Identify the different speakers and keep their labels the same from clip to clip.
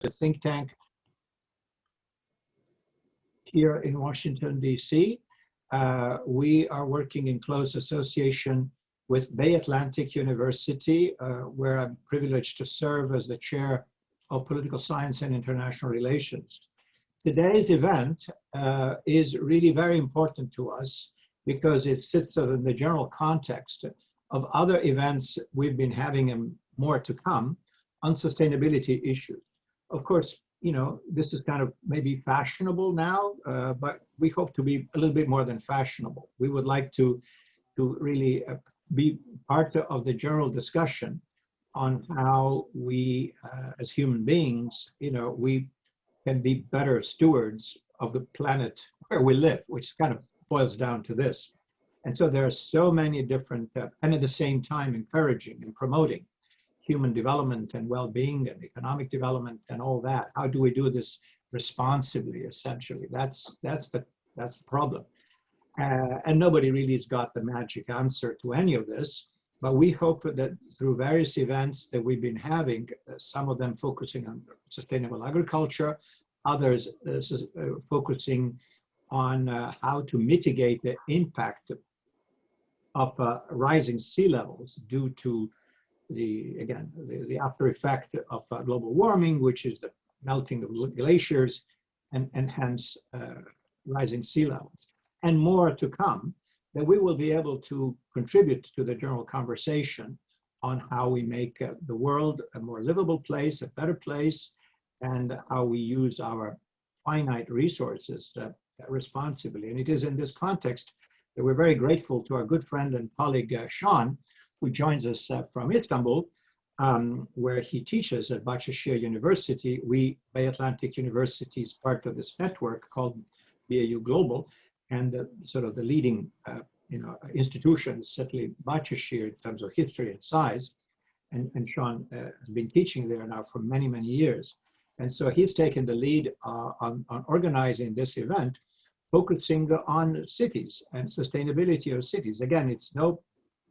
Speaker 1: a think tank here in Washington, D.C. We are working in close association with Bay Atlantic University, where I'm privileged to serve as the chair of political science and international relations. Today's event is really very important to us because it sits in the general context of other events we've been having and more to come on sustainability issues. Of course, you know, this is kind of maybe fashionable now, but we hope to be a little bit more than fashionable. We would like to really be part of the general discussion on how we, as human beings, you know, we can be better stewards of the planet where we live, which kind of boils down to this. And so there are so many different, and at the same time encouraging and promoting human development and well-being and economic development and all that. How do we do this responsibly, essentially? That's the problem. And nobody really has got the magic answer to any of this, but we hope that through various events that we've been having, some of them focusing on sustainable agriculture, others focusing on how to mitigate the impact of rising sea levels due to the after effect of global warming, which is the melting of glaciers and hence rising sea levels. And more to come, that we will be able to contribute to the general conversation on how we make the world a more livable place, a better place, and how we use our finite resources responsibly. And it is in this context that we're very grateful to our good friend and colleague, Shaleane, who joins us from Istanbul, where he teaches at Bahcesehir University. Bay Atlantic University is part of this network called BAU Global, and sort of the leading institution is certainly Bahcesehir in terms of history and size. And Shaleane has been teaching there now for many, many years. And so he's taken the lead on organizing this event, focusing on cities and sustainability of cities. Again, it's no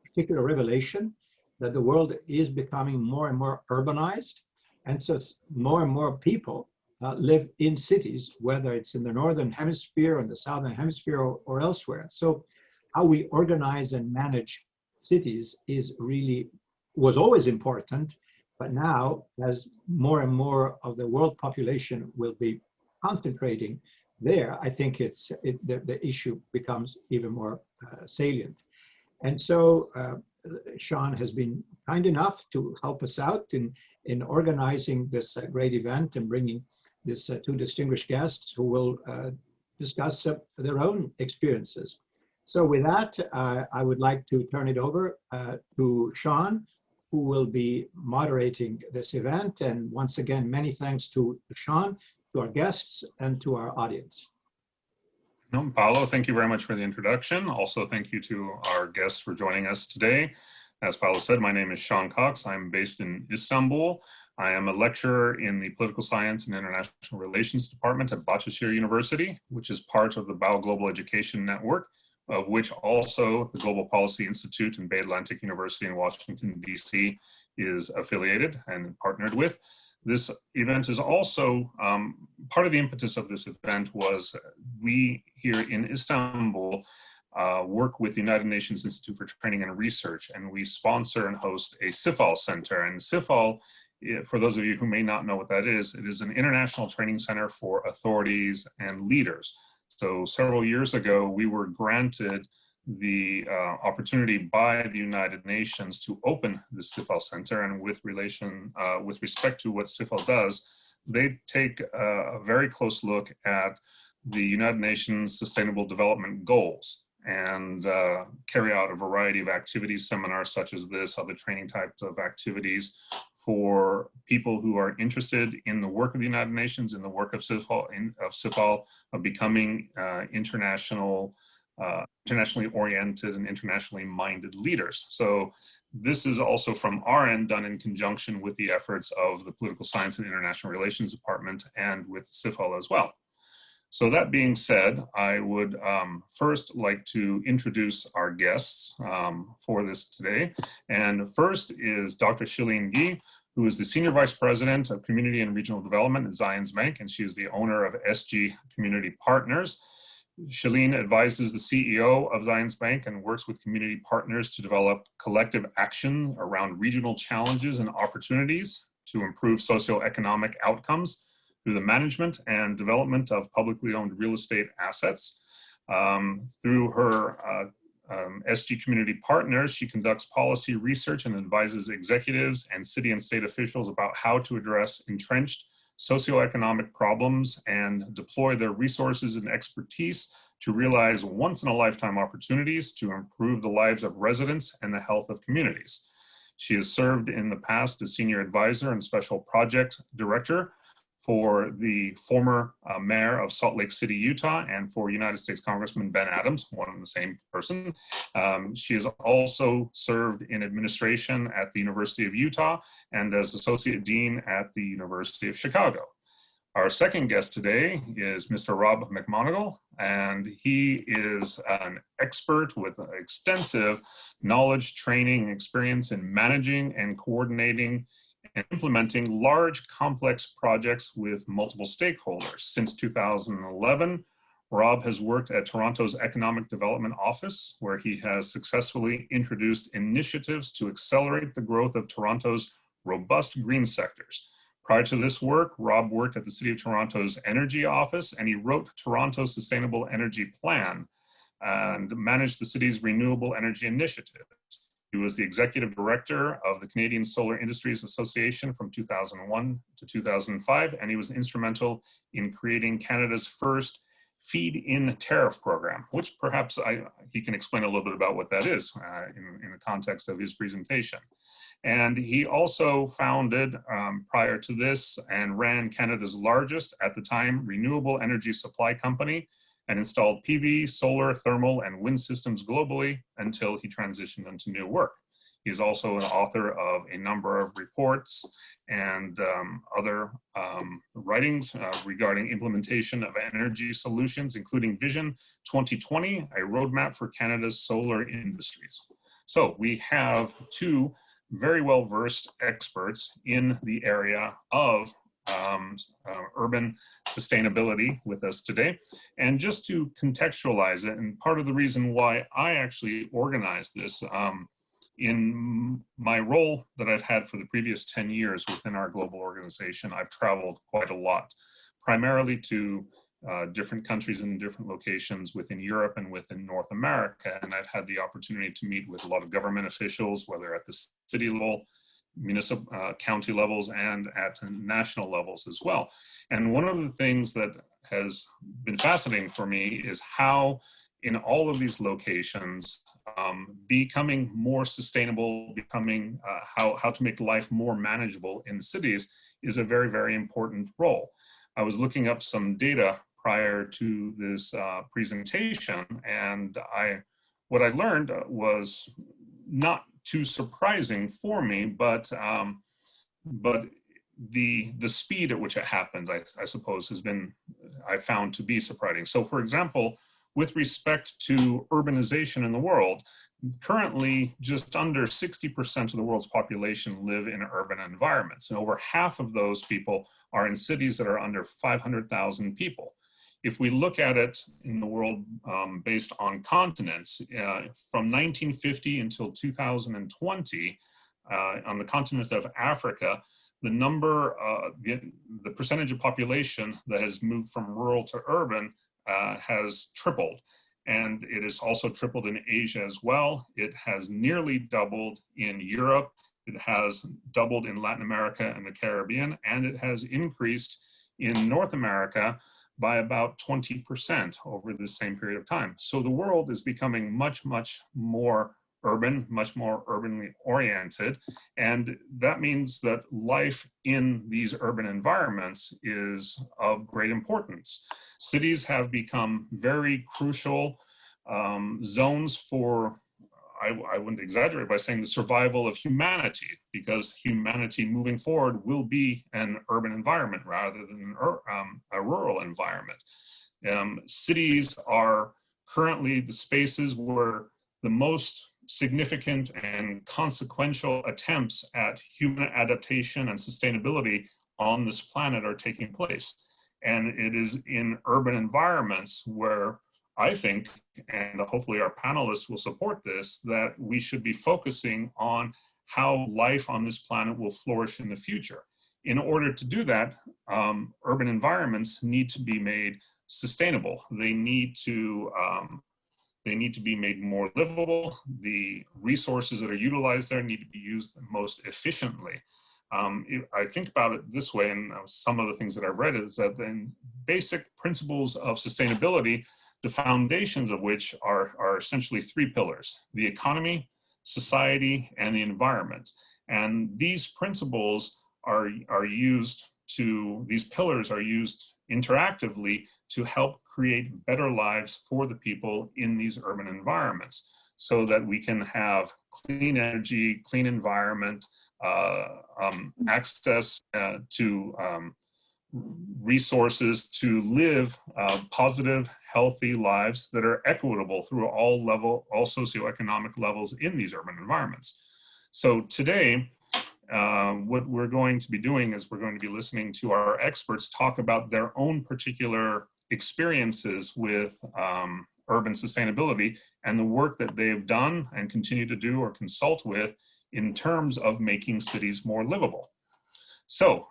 Speaker 1: particular revelation that the world is becoming more and more urbanized. And so more and more people live in cities, whether it's in the Northern Hemisphere or the Southern Hemisphere or elsewhere. So how we organize and manage cities was always important, but now as more and more of the world population will be concentrating there, I think the issue becomes even more salient. And so Shaleane has been kind enough to help us out in organizing this great event and bringing these two distinguished guests who will discuss their own experiences. So with that, I would like to turn it over to Shaleane, who will be moderating this event. And once again, many thanks to Shaleane, to our guests, and to our audience.
Speaker 2: No, Paolo, thank you very much for the introduction. Also, thank you to our guests for joining us today. As Paolo said, my name is Shaleane Cox. I'm based in Istanbul. I am a lecturer in the Political Science and International Relations Department at Bahcesehir University, which is part of the BAO Global Education Network, of which also the Global Policy Institute in Bay Atlantic University in Washington, D.C. is affiliated and partnered with. This event is also, part of the impetus of this event was we here in Istanbul work with the United Nations Institute for Training and Research, and we sponsor and host a CIFAL center. And CIFAL, for those of you who may not know what that is, it is an international training center for authorities and leaders. So several years ago, we were granted the opportunity by the United Nations to open the CIFAL Center, and with respect to what CIFAL does, they take a very close look at the United Nations Sustainable Development Goals and carry out a variety of activities, seminars such as this, other training types of activities for people who are interested in the work of the United Nations, in the work of CIFAL, of becoming internationally oriented and internationally minded leaders. So this is also from our end done in conjunction with the efforts of the Political Science and International Relations Department and with CIFAL as well. So that being said, I would first like to introduce our guests for this today. And first is Dr. Shaleane, who is the Senior Vice President of Community and Regional Development at Zions Bank, and she is the owner of SG Community Partners. Shaleane advises the CEO of Zions Bank and works with community partners to develop collective action around regional challenges and opportunities to improve socioeconomic outcomes through the management and development of publicly owned real estate assets. Through her SG Community Partners, she conducts policy research and advises executives and city and state officials about how to address entrenched socioeconomic problems and deploy their resources and expertise to realize once-in-a-lifetime opportunities to improve the lives of residents and the health of communities. She has served in the past as senior advisor and special project director for the former mayor of Salt Lake City, Utah, and for United States Congressman Ben Adams, one and the same person. She has also served in administration at the University of Utah and as associate dean at the University of Chicago. Our second guest today is Mr. Rob McMonagle, and he is an expert with extensive knowledge, training, and experience in managing and coordinating and implementing large, complex projects with multiple stakeholders. Since 2011, Rob has worked at Toronto's Economic Development Office, where he has successfully introduced initiatives to accelerate the growth of Toronto's robust green sectors. Prior to this work, Rob worked at the City of Toronto's Energy Office, and he wrote Toronto's Sustainable Energy Plan and managed the city's renewable energy initiatives. He was the executive director of the Canadian Solar Industries Association from 2001 to 2005, and he was instrumental in creating Canada's first feed-in tariff program, which perhaps he can explain a little bit about what that is in the context of his presentation. And he also founded, prior to this, and ran Canada's largest, at the time, renewable energy supply company, and installed PV, solar, thermal, and wind systems globally until he transitioned into new work. He's also an author of a number of reports and other writings regarding implementation of energy solutions, including Vision 2020, a roadmap for Canada's solar industries. So we have two very well-versed experts in the area of urban sustainability with us today. And just to contextualize it, and part of the reason why I actually organized this, in my role that I've had for the previous 10 years within our global organization, I've traveled quite a lot, primarily to different countries and different locations within Europe and within North America. And I've had the opportunity to meet with a lot of government officials, whether at the city level, municipal, county levels, and at national levels as well. And one of the things that has been fascinating for me is how in all of these locations, becoming more sustainable, becoming how to make life more manageable in cities is a very, very important role. I was looking up some data prior to this presentation, and what I learned was not too surprising for me, but the speed at which it happened, I suppose, I found to be surprising. So, for example, with respect to urbanization in the world, currently just under 60% of the world's population live in urban environments, and over half of those people are in cities that are under 500,000 people. If we look at it in the world based on continents, from 1950 until 2020, on the continent of Africa, the percentage of population that has moved from rural to urban has tripled. And it has also tripled in Asia as well. It has nearly doubled in Europe. It has doubled in Latin America and the Caribbean, and it has increased in North America by about 20% over the same period of time. So the world is becoming much, much more urban, much more urbanly oriented. And that means that life in these urban environments is of great importance. Cities have become very crucial zones for, I wouldn't exaggerate by saying, the survival of humanity, because humanity moving forward will be an urban environment rather than a rural environment. Cities are currently the spaces where the most significant and consequential attempts at human adaptation and sustainability on this planet are taking place. And it is in urban environments where I think, and hopefully our panelists will support this, that we should be focusing on how life on this planet will flourish in the future. In order to do that, urban environments need to be made sustainable. They need to be made more livable. The resources that are utilized there need to be used most efficiently. I think about it this way, and some of the things that I've read is that the basic principles of sustainability, the foundations of which are essentially three pillars: the economy, society, and the environment. And these principles these pillars are used interactively to help create better lives for the people in these urban environments, so that we can have clean energy, clean environment, access to resources to live positive, healthy lives that are equitable through all socioeconomic levels in these urban environments. So today, what we're going to be doing is we're going to be listening to our experts talk about their own particular experiences with urban sustainability and the work that they have done and continue to do or consult with in terms of making cities more livable. So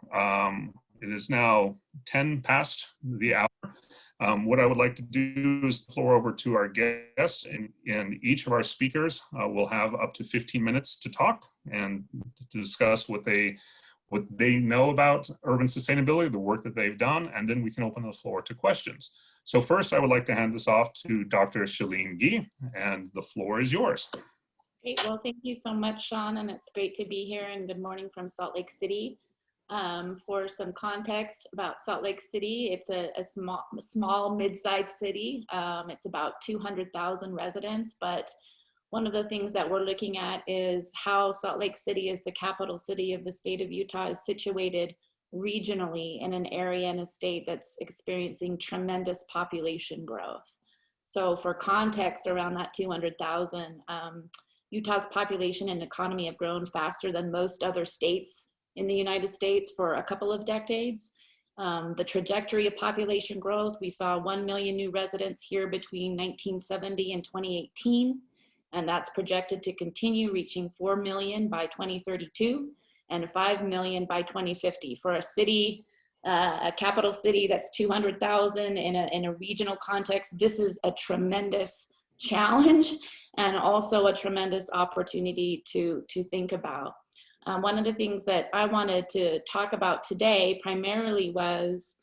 Speaker 2: it is now 10 past the hour. What I would like to do is the floor over to our guests, and each of our speakers will have up to 15 minutes to talk and to discuss what they know about urban sustainability, the work that they've done, and then we can open the floor to questions. So first, I would like to hand this off to Dr. Shaleane Guy, and the floor is yours.
Speaker 3: Great. Well, thank you so much, Sean, and it's great to be here, and good morning from Salt Lake City. For some context about Salt Lake City, it's a small mid-sized city. It's about 200,000 residents, but one of the things that we're looking at is how Salt Lake City, as the capital city of the state of Utah, is situated regionally in an area and a state that's experiencing tremendous population growth. So for context around that 200,000, Utah's population and economy have grown faster than most other states in the United States for a couple of decades. The trajectory of population growth, we saw 1 million new residents here between 1970 and 2018, and that's projected to continue, reaching 4 million by 2032 and 5 million by 2050. For a city, a capital city that's 200,000 in a regional context, this is a tremendous challenge and also a tremendous opportunity to think about. One of the things that I wanted to talk about today primarily was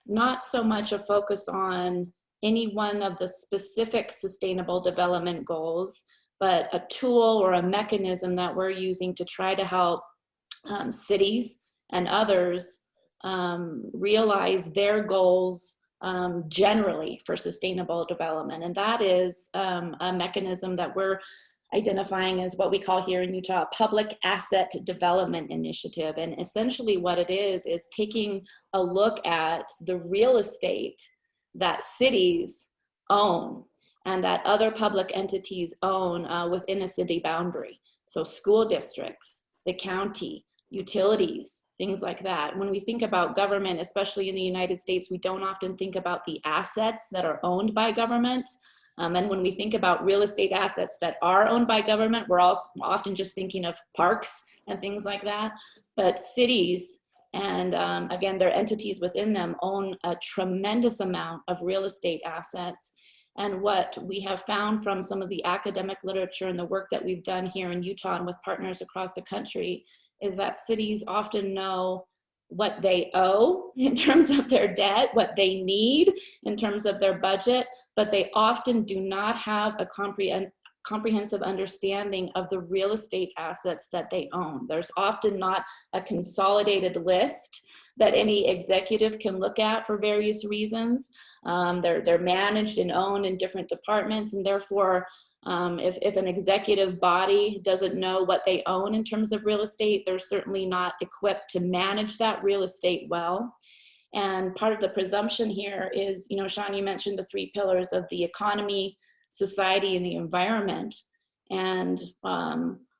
Speaker 3: not so much a focus on any one of the specific sustainable development goals, but a tool or a mechanism that we're using to try to help cities and others realize their goals generally for sustainable development. And that is a mechanism that we're identifying as what we call here in Utah, a public asset development initiative. And essentially what it is taking a look at the real estate that cities own and that other public entities own within a city boundary. So school districts, the county, utilities, things like that. When we think about government, especially in the United States, we don't often think about the assets that are owned by government. And when we think about real estate assets that are owned by government, we're also often just thinking of parks and things like that. But cities and again, their entities within them own a tremendous amount of real estate assets. And what we have found from some of the academic literature and the work that we've done here in Utah and with partners across the country is that cities often know what they owe in terms of their debt, what they need in terms of their budget, but they often do not have a comprehensive understanding of the real estate assets that they own. There's often not a consolidated list that any executive can look at for various reasons. They're managed and owned in different departments, and therefore if an executive body doesn't know what they own in terms of real estate, they're certainly not equipped to manage that real estate well. And part of the presumption here is, you know, Sean, you mentioned the three pillars of the economy, society, and the environment. And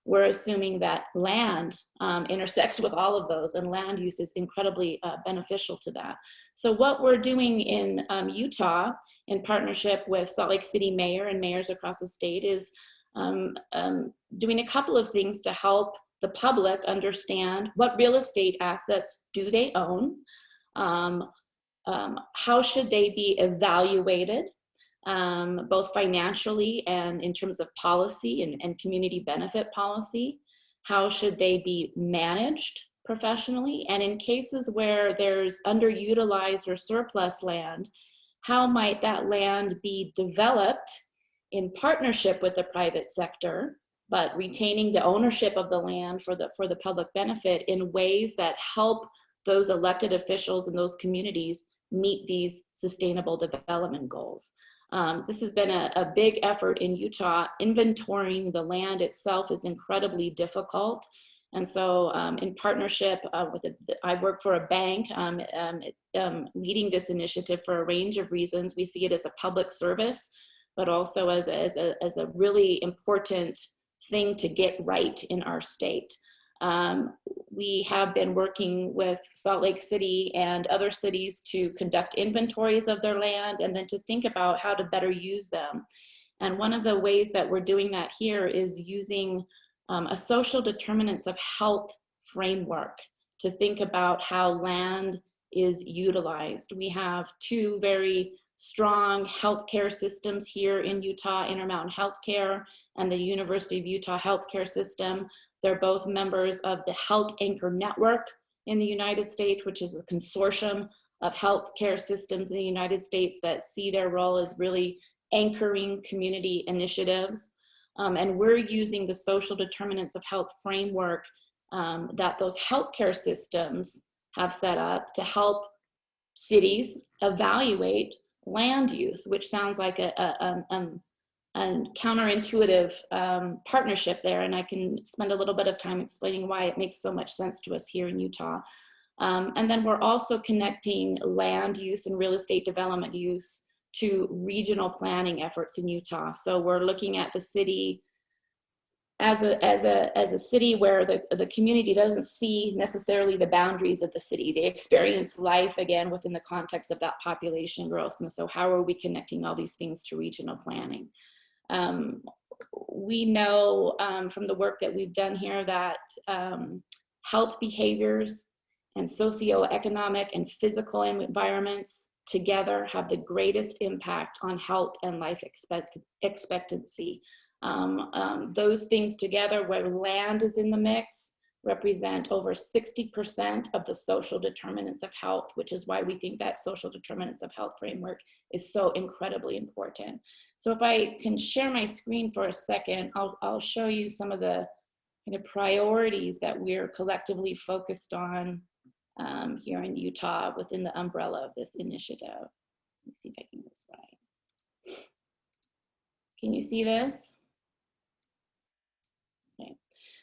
Speaker 3: we're assuming that land intersects with all of those, and land use is incredibly beneficial to that. So what we're doing in Utah, in partnership with Salt Lake City Mayor and mayors across the state, is doing a couple of things to help the public understand what real estate assets do they own, how should they be evaluated, both financially and in terms of policy and community benefit policy. How should they be managed professionally? And in cases where there's underutilized or surplus land, how might that land be developed in partnership with the private sector, but retaining the ownership of the land for the public benefit in ways that help those elected officials in those communities meet these sustainable development goals. This has been a big effort in Utah. Inventorying the land itself is incredibly difficult. And so in partnership I work for a bank leading this initiative for a range of reasons. We see it as a public service, but also as a really important thing to get right in our state. We have been working with Salt Lake City and other cities to conduct inventories of their land and then to think about how to better use them. And one of the ways that we're doing that here is using a social determinants of health framework to think about how land is utilized. We have two very strong healthcare systems here in Utah, Intermountain Healthcare and the University of Utah Healthcare System. They're both members of the Health Anchor Network in the United States, which is a consortium of healthcare systems in the United States that see their role as really anchoring community initiatives. And we're using the social determinants of health framework that those healthcare systems have set up to help cities evaluate land use, which sounds like a counterintuitive partnership there, and I can spend a little bit of time explaining why it makes so much sense to us here in Utah. And then we're also connecting land use and real estate development use to regional planning efforts in Utah. So we're looking at the city as a city where the community doesn't see necessarily the boundaries of the city. They experience life again within the context of that population growth. And so how are we connecting all these things to regional planning? We know from the work that we've done here that health behaviors and socioeconomic and physical environments together have the greatest impact on health and life expectancy. Those things together, where land is in the mix, represent over 60% of the social determinants of health, which is why we think that social determinants of health framework is so incredibly important. So if I can share my screen for a second, I'll show you some of the kind of priorities that we're collectively focused on here in Utah within the umbrella of this initiative. Let me see if I can go this way. Can you see this? Okay.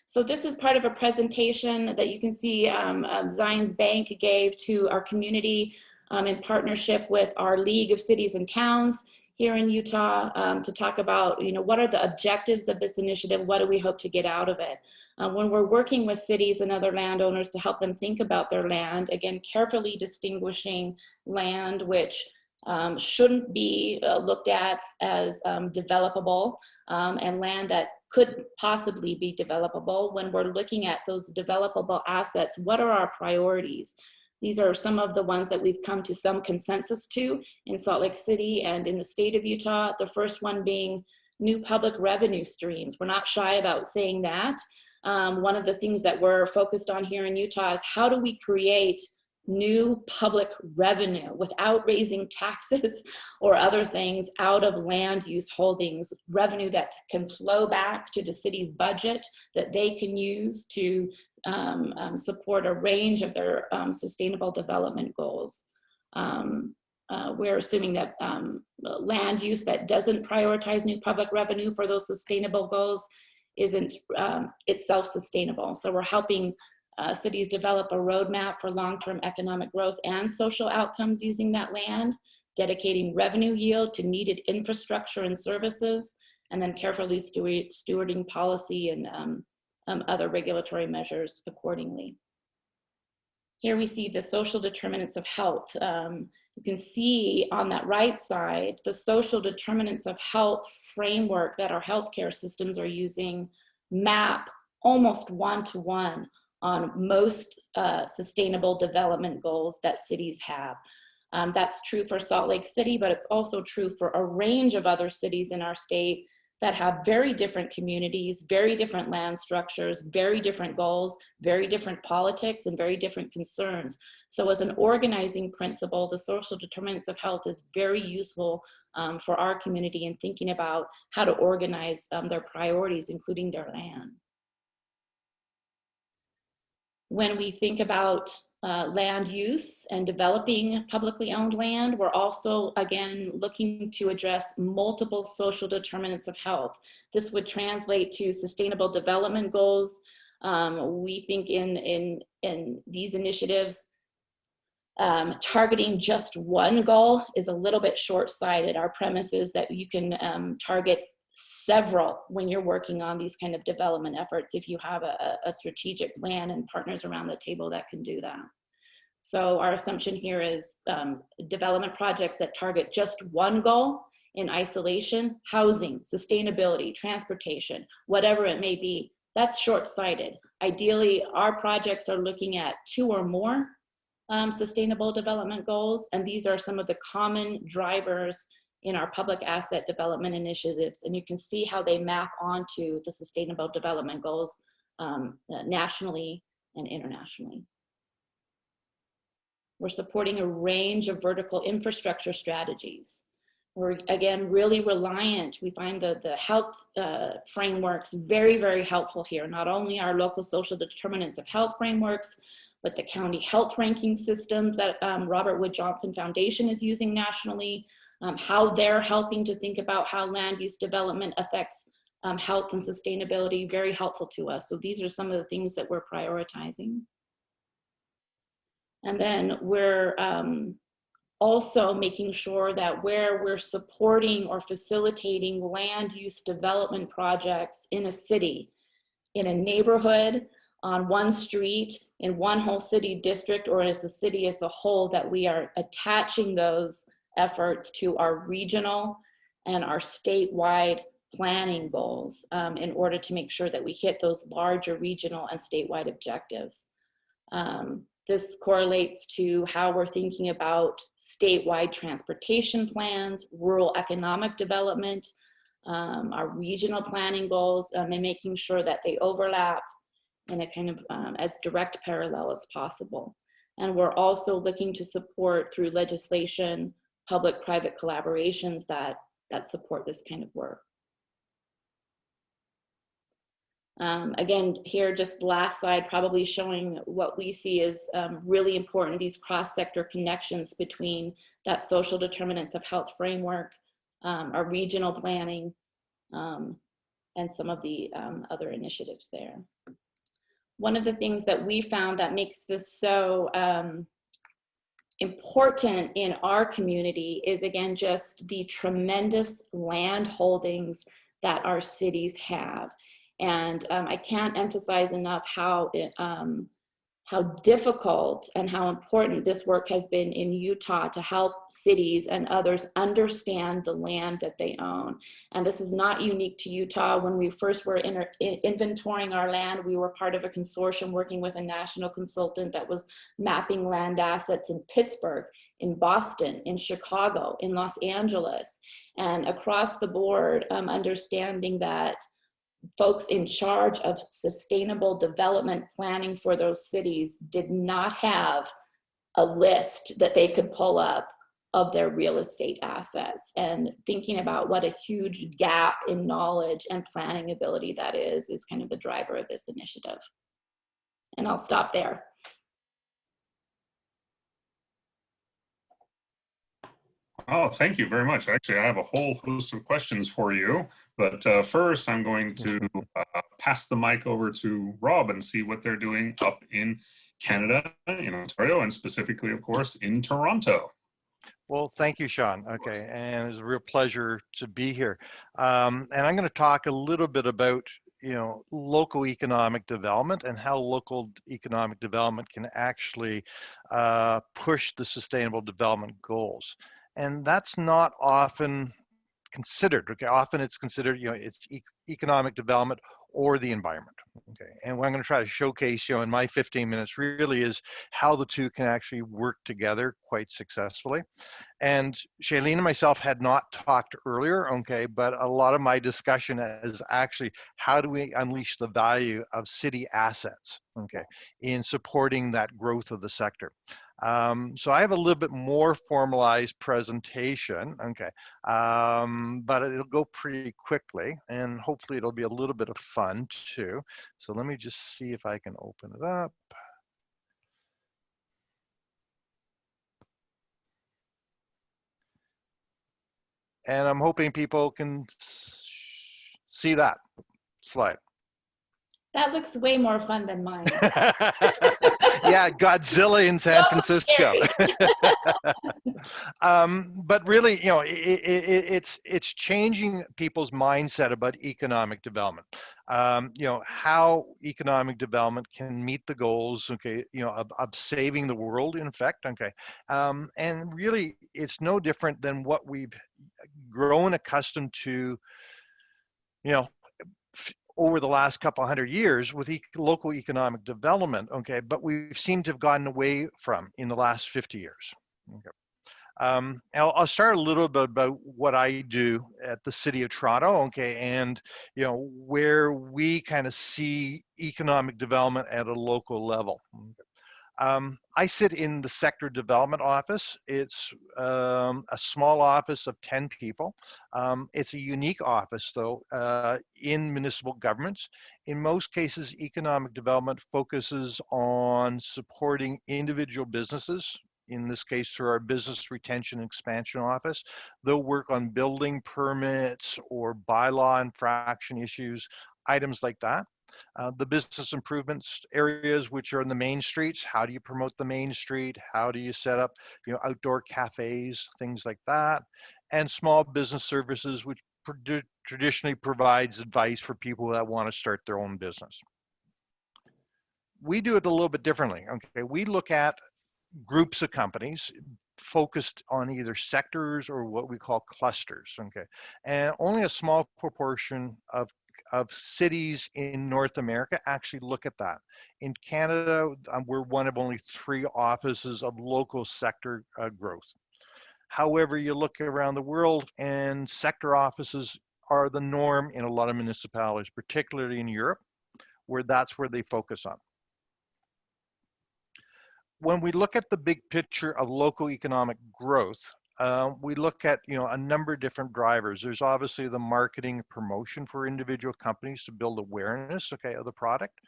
Speaker 3: So this is part of a presentation that you can see Zions Bank gave to our community in partnership with our League of Cities and Towns here in Utah to talk about, what are the objectives of this initiative? What do we hope to get out of it? When we're working with cities and other landowners to help them think about their land, again, carefully distinguishing land which shouldn't be looked at as developable and land that could possibly be developable. When we're looking at those developable assets, what are our priorities? These are some of the ones that we've come to some consensus to in Salt Lake City and in the state of Utah. The first one being new public revenue streams. We're not shy about saying that. One of the things that we're focused on here in Utah is how do we create new public revenue without raising taxes or other things out of land use holdings, revenue that can flow back to the city's budget that they can use to support a range of their sustainable development goals. We're assuming that land use that doesn't prioritize new public revenue for those sustainable goals isn't itself sustainable. So we're helping cities develop a roadmap for long-term economic growth and social outcomes using that land, dedicating revenue yield to needed infrastructure and services, and then carefully stewarding policy and other regulatory measures accordingly. Here we see the social determinants of health. You can see on that right side, the social determinants of health framework that our healthcare systems are using map almost one-to-one on most sustainable development goals that cities have. That's true for Salt Lake City, but it's also true for a range of other cities in our state that have very different communities, very different land structures, very different goals, very different politics, and very different concerns. So as an organizing principle, the social determinants of health is very useful for our community in thinking about how to organize their priorities, including their land. When we think about land use and developing publicly owned land, we're also, again, looking to address multiple social determinants of health. This would translate to sustainable development goals. We think in these initiatives, targeting just one goal is a little bit short-sighted. Our premise is that you can target several when you're working on these kind of development efforts if you have a strategic plan and partners around the table that can do that. So our assumption here is development projects that target just one goal in isolation, housing, sustainability, transportation, whatever it may be, that's short-sighted. Ideally, our projects are looking at 2 or more sustainable development goals, and these are some of the common drivers in our public asset development initiatives, and you can see how they map onto the sustainable development goals nationally and internationally. We're supporting a range of vertical infrastructure strategies. We're, again, really reliant. We find the health frameworks very, very helpful here. Not only our local social determinants of health frameworks, but the county health ranking system that Robert Wood Johnson Foundation is using nationally, how they're helping to think about how land use development affects health and sustainability, very helpful to us. So these are some of the things that we're prioritizing. And then we're also making sure that where we're supporting or facilitating land use development projects in a city, in a neighborhood, on one street, in one whole city district, or as a city as a whole, that we are attaching those efforts to our regional and our statewide planning goals in order to make sure that we hit those larger regional and statewide objectives. This correlates to how we're thinking about statewide transportation plans, rural economic development, our regional planning goals, and making sure that they overlap in a kind of as direct parallel as possible. And we're also looking to support through legislation, public-private collaborations that support this kind of work. Again, here, just last slide, probably showing what we see as really important, these cross-sector connections between that social determinants of health framework, our regional planning, and some of the other initiatives there. One of the things that we found that makes this so important in our community is, again, just the tremendous land holdings that our cities have. And I can't emphasize enough how difficult and how important this work has been in Utah to help cities and others understand the land that they own. And this is not unique to Utah. When we first were inventorying our land, we were part of a consortium working with a national consultant that was mapping land assets in Pittsburgh, in Boston, in Chicago, in Los Angeles, and across the board, understanding that folks in charge of sustainable development planning for those cities did not have a list that they could pull up of their real estate assets. And thinking about what a huge gap in knowledge and planning ability that is kind of the driver of this initiative. And I'll stop there.
Speaker 2: Oh, thank you very much. Actually, I have a whole host of questions for you, but first I'm going to pass the mic over to Rob and see what they're doing up in Canada, in Ontario, and specifically, of course, in Toronto.
Speaker 4: Well, thank you, Sean. Okay, and it's a real pleasure to be here. And I'm going to talk a little bit about, local economic development and how local economic development can actually push the sustainable development goals. And that's not often considered. Okay, often it's considered, it's economic development or the environment. Okay, and what I'm going to try to showcase, in my 15 minutes really is how the two can actually work together quite successfully. And Shaleane and myself had not talked earlier, okay, but a lot of my discussion is actually how do we unleash the value of city assets, okay, in supporting that growth of the sector. So I have a little bit more formalized presentation, okay, but it'll go pretty quickly and hopefully it'll be a little bit of fun too. So let me just see if I can open it up. And I'm hoping people can see that slide.
Speaker 3: That looks way more fun than mine.
Speaker 4: Yeah, Godzilla in San Francisco. But really, it's changing people's mindset about economic development. How economic development can meet the goals, okay, of saving the world, in effect, okay. And really, it's no different than what we've grown accustomed to, over the last couple hundred years with local economic development, okay, but we seem to have gotten away from in the last 50 years. Okay. I'll start a little bit about what I do at the City of Toronto, okay, and where we kind of see economic development at a local level. I sit in the sector development office. It's a small office of 10 people. It's a unique office, though, in municipal governments. In most cases, economic development focuses on supporting individual businesses, in this case through our business retention and expansion office. They'll work on building permits or bylaw infraction issues, items like that. The business improvements areas, which are in the main streets. How do you promote the main street? How do you set up, outdoor cafes, things like that? And small business services, which traditionally provides advice for people that want to start their own business. We do it a little bit differently. Okay, we look at groups of companies focused on either sectors or what we call clusters. Okay, and only a small proportion of cities in North America actually look at that. In Canada, we're one of only 3 offices of local sector growth. However, you look around the world and sector offices are the norm in a lot of municipalities, particularly in Europe, where that's where they focus on. When we look at the big picture of local economic growth, we look at a number of different drivers. There's obviously the marketing promotion for individual companies to build awareness, okay, of the product.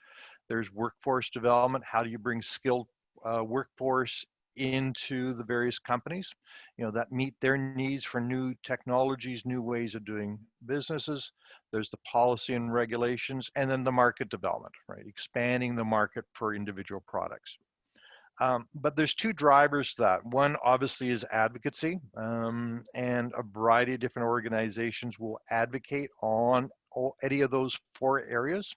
Speaker 4: There's workforce development. How do you bring skilled workforce into the various companies, that meet their needs for new technologies, new ways of doing businesses. There's the policy and regulations, and then the market development, right? Expanding the market for individual products. But there's 2 drivers to that. One obviously is advocacy, and a variety of different organizations will advocate on any of those 4 areas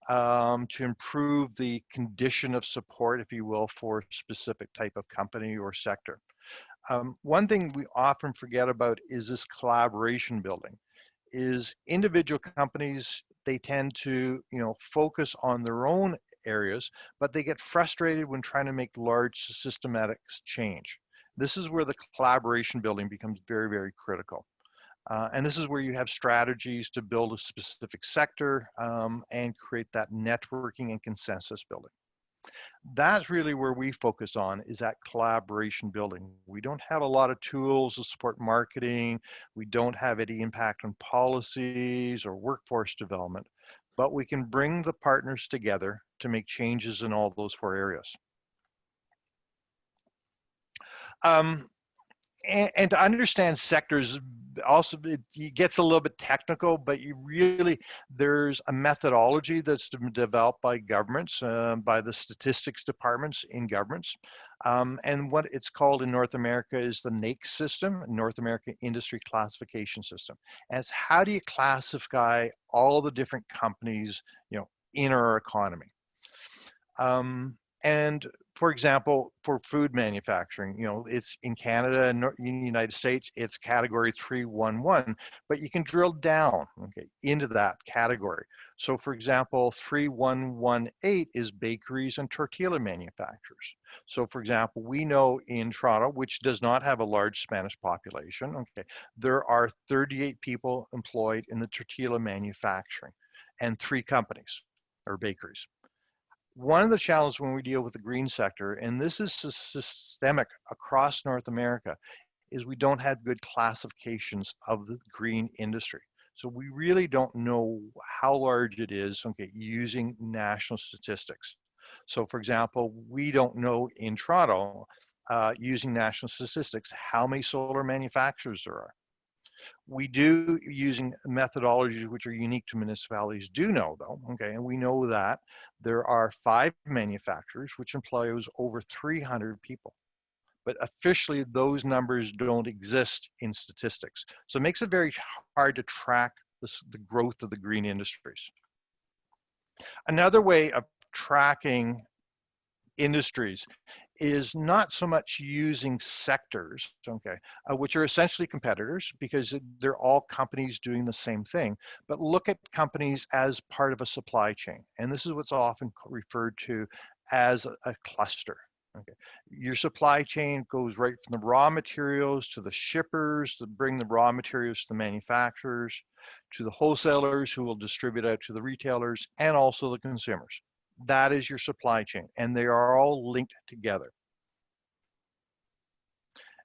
Speaker 4: to improve the condition of support, if you will, for a specific type of company or sector. One thing we often forget about is this collaboration building. Is individual companies, they tend to focus on their own areas, but they get frustrated when trying to make large systematic change. This is where the collaboration building becomes very, very critical. And this is where you have strategies to build a specific sector and create that networking and consensus building. That's really where we focus on, is that collaboration building. We don't have a lot of tools to support marketing. We don't have any impact on policies or workforce development, but we can bring the partners together to make changes in all those 4 areas. And to understand sectors also it gets a little bit technical, but there's a methodology that's developed by governments, by the statistics departments in governments. And what it's called in North America is the NAICS system, North American Industry Classification System. And it's how do you classify all the different companies, in our economy. And for example, for food manufacturing, it's in Canada and in the United States, it's category 311, but you can drill down, into that category. So for example, 3118 is bakeries and tortilla manufacturers. So for example, we know in Toronto, which does not have a large Spanish population, there are 38 people employed in the tortilla manufacturing and 3 companies or bakeries. One of the challenges when we deal with the green sector, and this is systemic across North America, is we don't have good classifications of the green industry. So we really don't know how large it is, using national statistics. So for example, we don't know in Toronto, using national statistics, how many solar manufacturers there are. We do, using methodologies which are unique to municipalities, do know though, and we know that there are 5 manufacturers which employs over 300 people. But officially, those numbers don't exist in statistics. So it makes it very hard to track the growth of the green industries. Another way of tracking industries is not so much using sectors, which are essentially competitors because they're all companies doing the same thing, but look at companies as part of a supply chain. And this is what's often referred to as a cluster. Your supply chain goes right from the raw materials to the shippers to bring the raw materials to the manufacturers, to the wholesalers who will distribute out to the retailers, and also the consumers. That is your supply chain, and they are all linked together.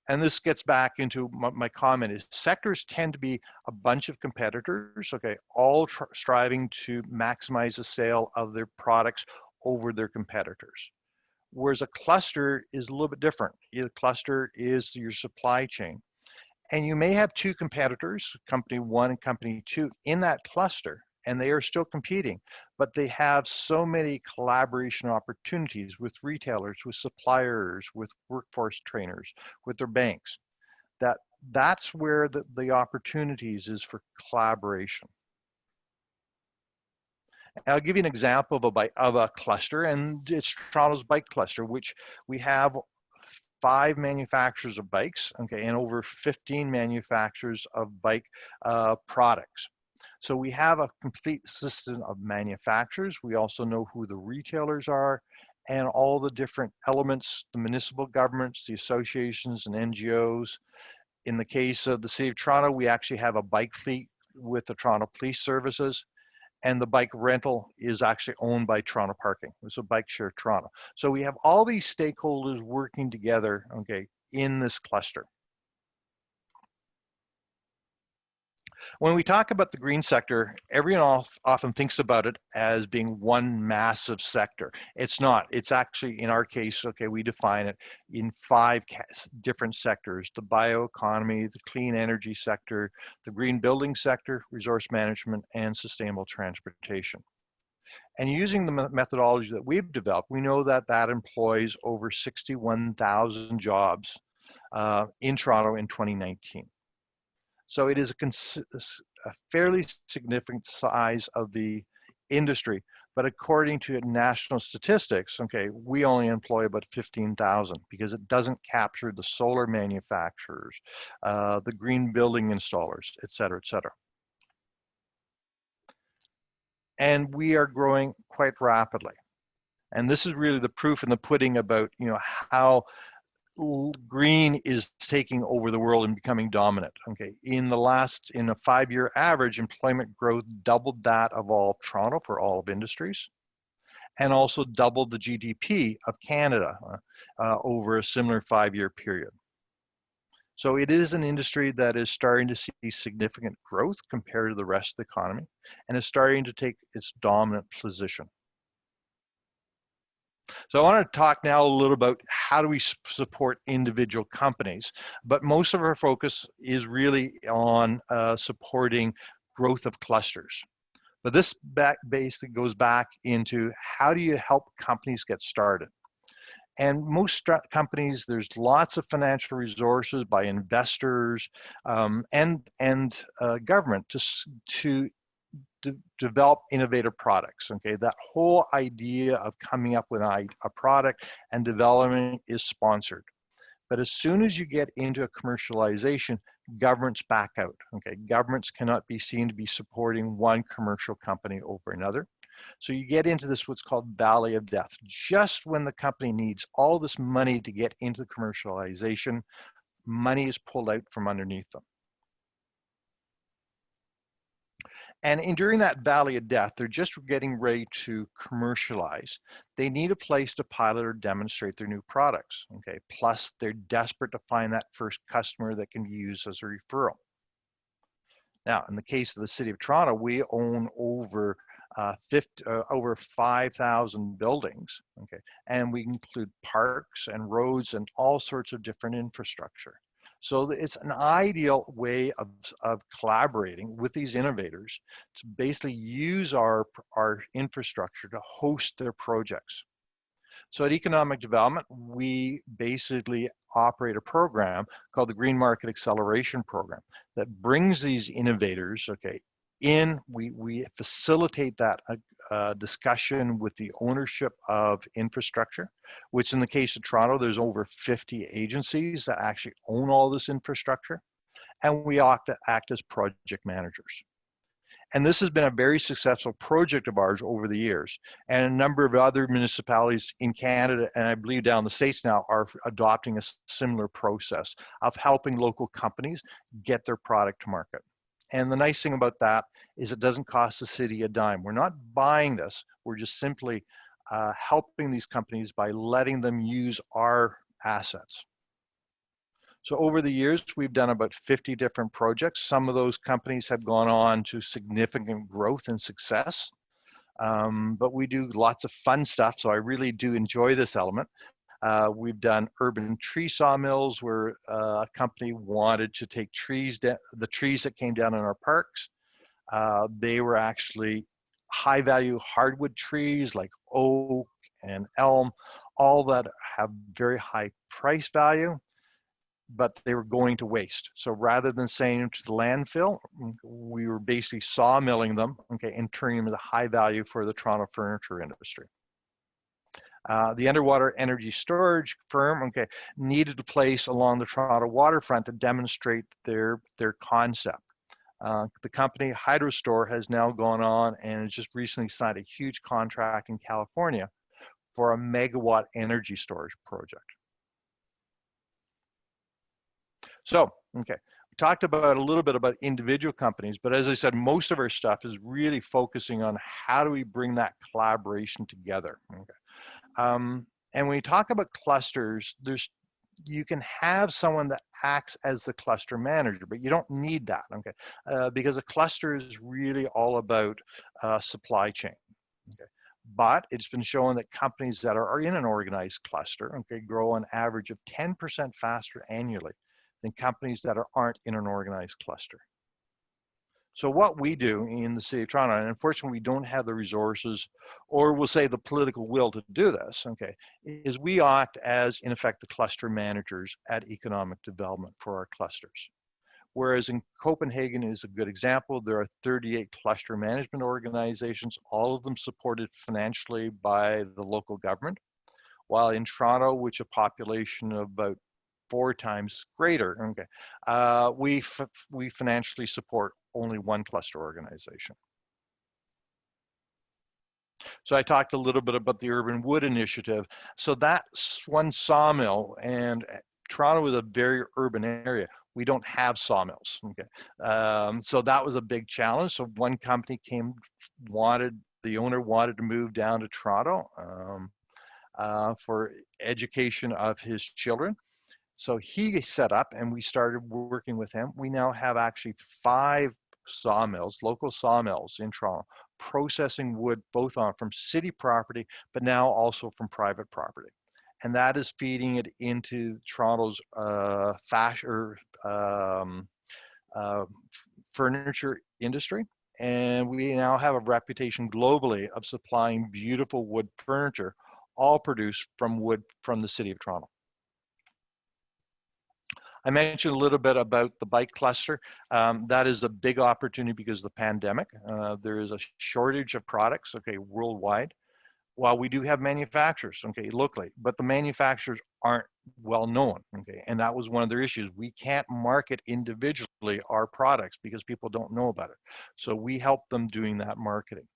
Speaker 4: And this gets back into my comment is sectors tend to be a bunch of competitors, all striving to maximize the sale of their products over their competitors. Whereas a cluster is a little bit different. The cluster is your supply chain. And you may have 2 competitors, company 1 and company 2, in that cluster, and they are still competing, but they have so many collaboration opportunities with retailers, with suppliers, with workforce trainers, with their banks. That's where the opportunities is for collaboration. I'll give you an example of a cluster, and it's Toronto's bike cluster, which we have 5 manufacturers of bikes, and over 15 manufacturers of bike products. So we have a complete system of manufacturers. We also know who the retailers are and all the different elements, the municipal governments, the associations and NGOs. In the case of the City of Toronto, we actually have a bike fleet with the Toronto Police Services, and the bike rental is actually owned by Toronto Parking. So Bahcesehir Toronto. So we have all these stakeholders working together, in this cluster. When we talk about the green sector, everyone often thinks about it as being one massive sector. It's not. It's actually, in our case, we define it in 5 different sectors: the bioeconomy, the clean energy sector, the green building sector, resource management, and sustainable transportation. And using the methodology that we've developed, we know that that employs over 61,000 jobs in Toronto in 2019. So it is a fairly significant size of the industry, but according to national statistics, we only employ about 15,000 because it doesn't capture the solar manufacturers, the green building installers, et cetera, et cetera. And we are growing quite rapidly. And this is really the proof in the pudding about, how green is taking over the world and becoming dominant. In a 5-year average, employment growth doubled that of all of Toronto for all of industries, and also doubled the GDP of Canada over a similar 5-year period. So it is an industry that is starting to see significant growth compared to the rest of the economy, and is starting to take its dominant position. So I want to talk now a little about how do we support individual companies, but most of our focus is really on supporting growth of clusters. But this basically goes back into how do you help companies get started? And most companies, there's lots of financial resources by investors and government to develop innovative products. Okay, that whole idea of coming up with a product and development is sponsored. But as soon as you get into a commercialization, governments back out. Okay, governments cannot be seen to be supporting one commercial company over another. So you get into this what's called valley of death. Just when the company needs all this money to get into commercialization, money is pulled out from underneath them. And during that valley of death, they're just getting ready to commercialize. They need a place to pilot or demonstrate their new products, okay? Plus, they're desperate to find that first customer that can be used as a referral. Now, in the case of the City of Toronto, we own over 5,000 buildings, okay? And we include parks and roads and all sorts of different infrastructure. So it's an ideal way of collaborating with these innovators to basically use our infrastructure to host their projects. So at Economic Development, we basically operate a program called the Green Market Acceleration Program that brings these innovators, okay, in. We facilitate that discussion with the ownership of infrastructure, which in the case of Toronto, there's over 50 agencies that actually own all this infrastructure, and we act as project managers. And this has been a very successful project of ours over the years, and a number of other municipalities in Canada, and I believe down the States now, are adopting a similar process of helping local companies get their product to market. And the nice thing about that is it doesn't cost the city a dime. We're not buying this. We're just simply helping these companies by letting them use our assets. So over the years, we've done about 50 different projects. Some of those companies have gone on to significant growth and success, but we do lots of fun stuff. So I really do enjoy this element. We've done urban tree sawmills where a company wanted to take the trees that came down in our parks. They were actually high value hardwood trees like oak and elm, all that have very high price value, but they were going to waste. So rather than sending them to the landfill, we were basically sawmilling them, okay, and turning them into high value for the Toronto furniture industry. The underwater energy storage firm, okay, needed a place along the Toronto waterfront to demonstrate their concept. The company HydroStore has now gone on and has just recently signed a huge contract in California for a megawatt energy storage project. So, okay, we talked about a little bit about individual companies, but as I said, most of our stuff is really focusing on how do we bring that collaboration together. Okay. And when you talk about clusters, you can have someone that acts as the cluster manager, but you don't need that, okay? Because a cluster is really all about supply chain, okay? But it's been shown that companies that are in an organized cluster, okay, grow an average of 10% faster annually than companies that aren't in an organized cluster. So what we do in the City of Toronto, and unfortunately we don't have the resources, or we'll say the political will to do this, okay, is we act as, in effect, the cluster managers at economic development for our clusters. Whereas in Copenhagen is a good example, there are 38 cluster management organizations, all of them supported financially by the local government. While in Toronto, which a population of about 4 times greater, okay, we financially support only one cluster organization. So I talked a little bit about the Urban Wood Initiative. So that's one sawmill, and Toronto is a very urban area. We don't have sawmills, okay? So that was a big challenge. So one company the owner wanted to move down to Toronto for education of his children. So he set up and we started working with him. We now have actually 5 sawmills, local sawmills in Toronto processing wood both on from city property, but now also from private property. And that is feeding it into Toronto's furniture industry. And we now have a reputation globally of supplying beautiful wood furniture, all produced from wood from the city of Toronto. I mentioned a little bit about the bike cluster. That is a big opportunity because of the pandemic. There is a shortage of products, okay, worldwide. While we do have manufacturers, okay, locally, but the manufacturers aren't well known, okay, and that was one of their issues. We can't market individually our products because people don't know about it. So we help them doing that marketing.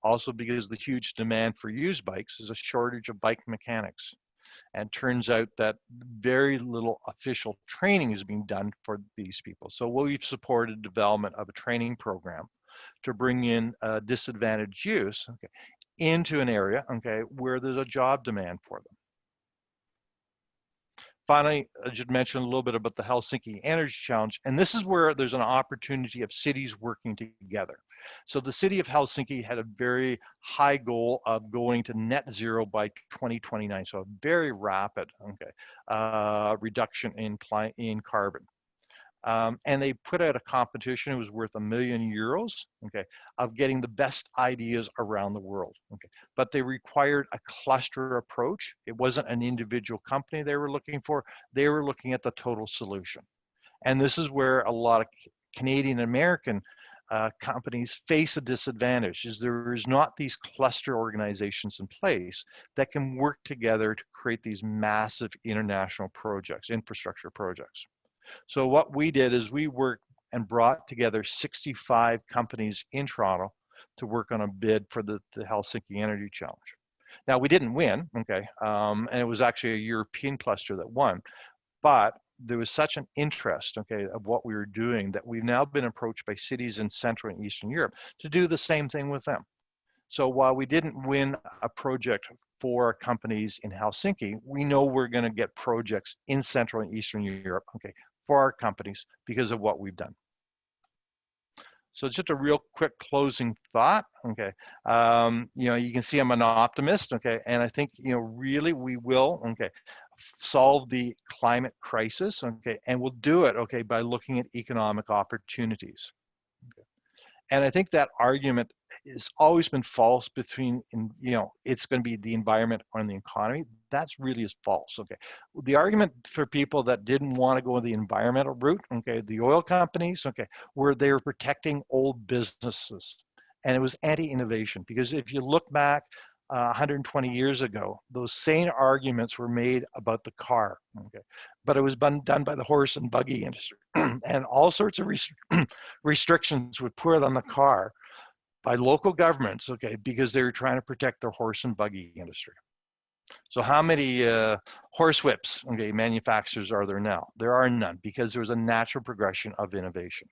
Speaker 4: Also, because the huge demand for used bikes is a shortage of bike mechanics. And turns out that very little official training is being done for these people. So we've supported development of a training program to bring in disadvantaged youth, okay, into an area, okay, where there's a job demand for them. Finally, I should mention a little bit about the Helsinki Energy Challenge, and this is where there's an opportunity of cities working together. So the city of Helsinki had a very high goal of going to net zero by 2029, so a very rapid, okay, reduction in carbon. And they put out a competition. It was worth €1 million, okay, of getting the best ideas around the world, okay. But they required a cluster approach. It wasn't an individual company they were looking for. They were looking at the total solution. And this is where a lot of Canadian American companies face a disadvantage, is there is not these cluster organizations in place that can work together to create these massive international projects, infrastructure projects. So what we did is we worked and brought together 65 companies in Toronto to work on a bid for the Helsinki Energy Challenge. Now, we didn't win, okay, and it was actually a European cluster that won, but there was such an interest, okay, of what we were doing that we've now been approached by cities in Central and Eastern Europe to do the same thing with them. So while we didn't win a project for companies in Helsinki, we know we're going to get projects in Central and Eastern Europe, okay, for our companies because of what we've done. So just a real quick closing thought, okay. You know, you can see I'm an optimist, okay, and I think, you know, really we will, okay, solve the climate crisis, okay, and we'll do it, okay, by looking at economic opportunities. Okay. And I think that argument has always been false between, you know, it's going to be the environment or the economy. That's really is false, okay. The argument for people that didn't want to go the environmental route, okay, the oil companies, okay, were they were protecting old businesses, and it was anti-innovation, because if you look back 120 years ago, those same arguments were made about the car, okay, but it was done by the horse and buggy industry, and all sorts of restrictions were put on the car by local governments, okay, because they were trying to protect their horse and buggy industry. So how many horse whips, okay, manufacturers are there now? There are none, because there was a natural progression of innovation.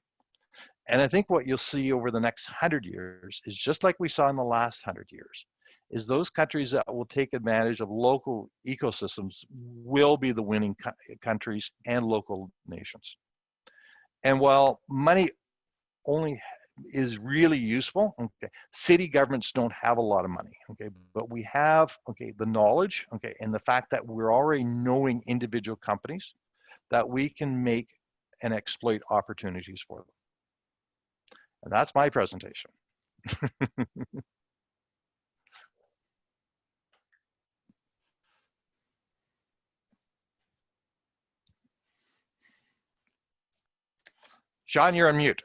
Speaker 4: And I think what you'll see over the next 100 years is just like we saw in the last 100 years, is those countries that will take advantage of local ecosystems will be the winning countries and local nations. And while money only is really useful, okay, city governments don't have a lot of money, okay, but we have, okay, the knowledge, okay, and the fact that we're already knowing individual companies that we can make and exploit opportunities for them. And that's my presentation. Sean, you're on mute.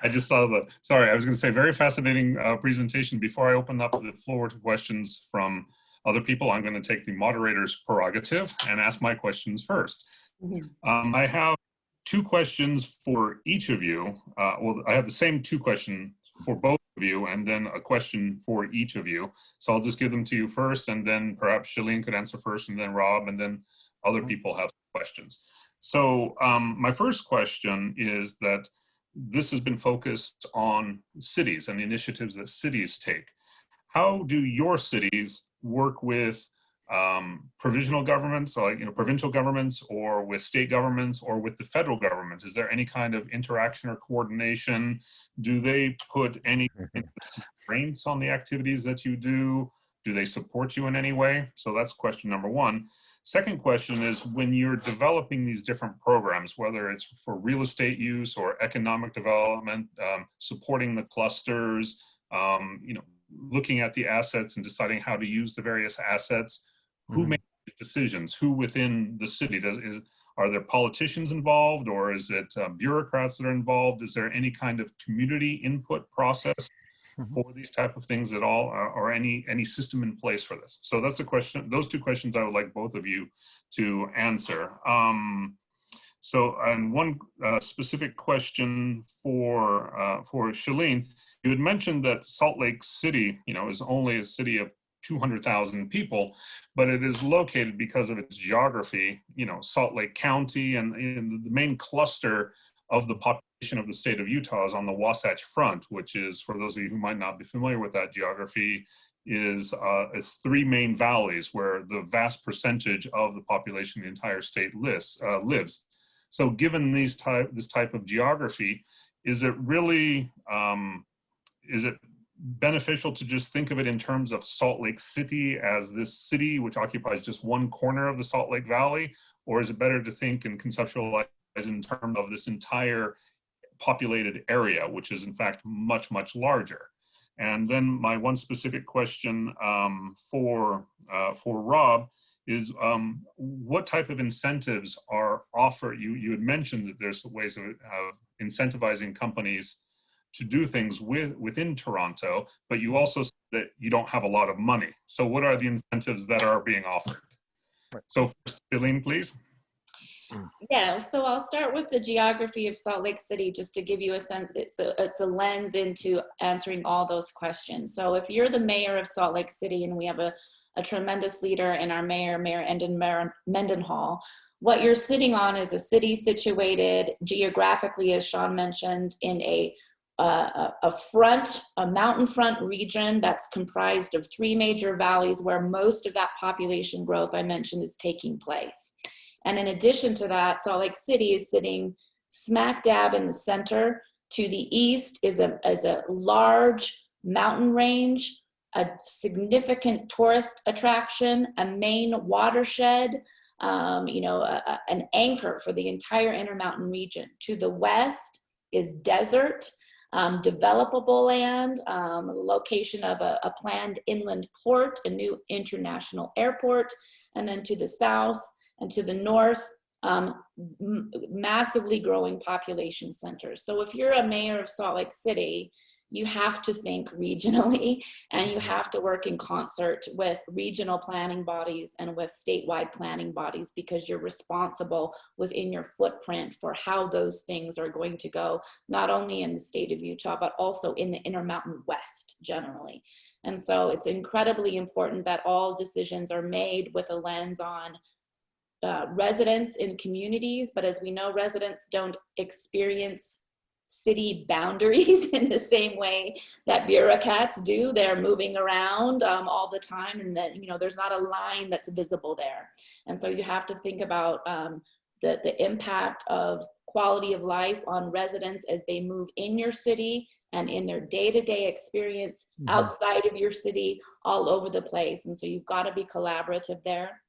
Speaker 2: I just saw sorry, I was going to say very fascinating presentation. Before I open up the floor to questions from other people, I'm going to take the moderator's prerogative and ask my questions first. I have two questions for each of you. Well, I have the same two questions for both of you, and then a question for each of you. So I'll just give them to you first, and then perhaps Shaleane could answer first, and then Rob, and then other people have questions. So my first question is that this has been focused on cities and the initiatives that cities take. How do your cities work with provisional governments, like provincial governments, or with state governments, or with the federal government? Is there any kind of interaction or coordination? Do they put any constraints on the activities that you do? Do they support you in any way? So that's question number one. Second question is, when you're developing these different programs, whether it's for real estate use or economic development, supporting the clusters, looking at the assets and deciding how to use the various assets, who makes these decisions? Who within the city are there politicians involved, or is it bureaucrats that are involved? Is there any kind of community input process for these type of things at all, or any system in place for this? So that's the question. Those two questions I would like both of you to answer. And one specific question for Shaleane. You had mentioned that Salt Lake City, is only a city of 200,000 people, but it is located because of its geography. Salt Lake County and the main cluster of the population of the state of Utah is on the Wasatch Front, which is, for those of you who might not be familiar with that geography, is three main valleys where the vast percentage of the population of the entire state lives. So given this type of geography, is it really, is it beneficial to just think of it in terms of Salt Lake City as this city which occupies just one corner of the Salt Lake Valley? Or is it better to think and conceptualize in terms of this entire populated area, which is in fact much, much larger? And then my one specific question for Rob is, what type of incentives are offered? You had mentioned that there's ways of incentivizing companies to do things within Toronto, but you also said that you don't have a lot of money. So what are the incentives that are being offered? So first, Shaleane, please.
Speaker 3: Yeah, so I'll start with the geography of Salt Lake City, just to give you a sense. It's a lens into answering all those questions. So if you're the mayor of Salt Lake City, and we have a tremendous leader in our Mayor Mendenhall, what you're sitting on is a city situated geographically, as Sean mentioned, in a mountain front region that's comprised of three major valleys where most of that population growth I mentioned is taking place. And in addition to that, Salt Lake City is sitting smack dab in the center. To the east is a large mountain range, a significant tourist attraction, a main watershed, an anchor for the entire Intermountain region. To the west is desert, developable land, location of a planned inland port, a new international airport, and then to the south and to the north, massively growing population centers. So if you're a mayor of Salt Lake City, you have to think regionally, and you have to work in concert with regional planning bodies and with statewide planning bodies, because you're responsible within your footprint for how those things are going to go, not only in the state of Utah, but also in the Intermountain West generally. And so it's incredibly important that all decisions are made with a lens on residents in communities, but as we know, residents don't experience city boundaries in the same way that bureaucrats do. They're moving around all the time, and that there's not a line that's visible there. And so you have to think about the impact of quality of life on residents as they move in your city and in their day-to-day experience outside of your city, all over the place. And so you've got to be collaborative there.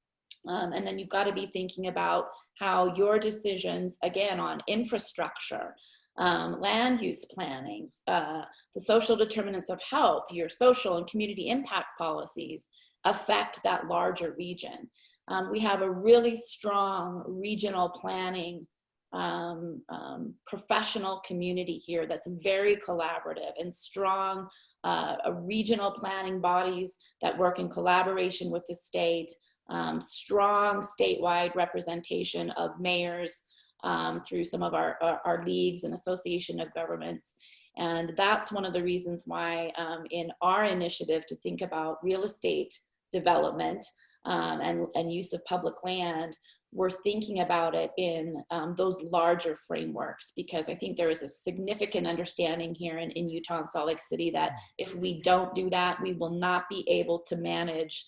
Speaker 3: And then you've got to be thinking about how your decisions, again, on infrastructure, land use planning, the social determinants of health, your social and community impact policies affect that larger region. We have a really strong regional planning professional community here that's very collaborative, and strong regional planning bodies that work in collaboration with the state, strong statewide representation of mayors through some of our leagues and association of governments. And that's one of the reasons why in our initiative to think about real estate development and use of public land, we're thinking about it in those larger frameworks, because I think there is a significant understanding here in Utah and Salt Lake City that if we don't do that, we will not be able to manage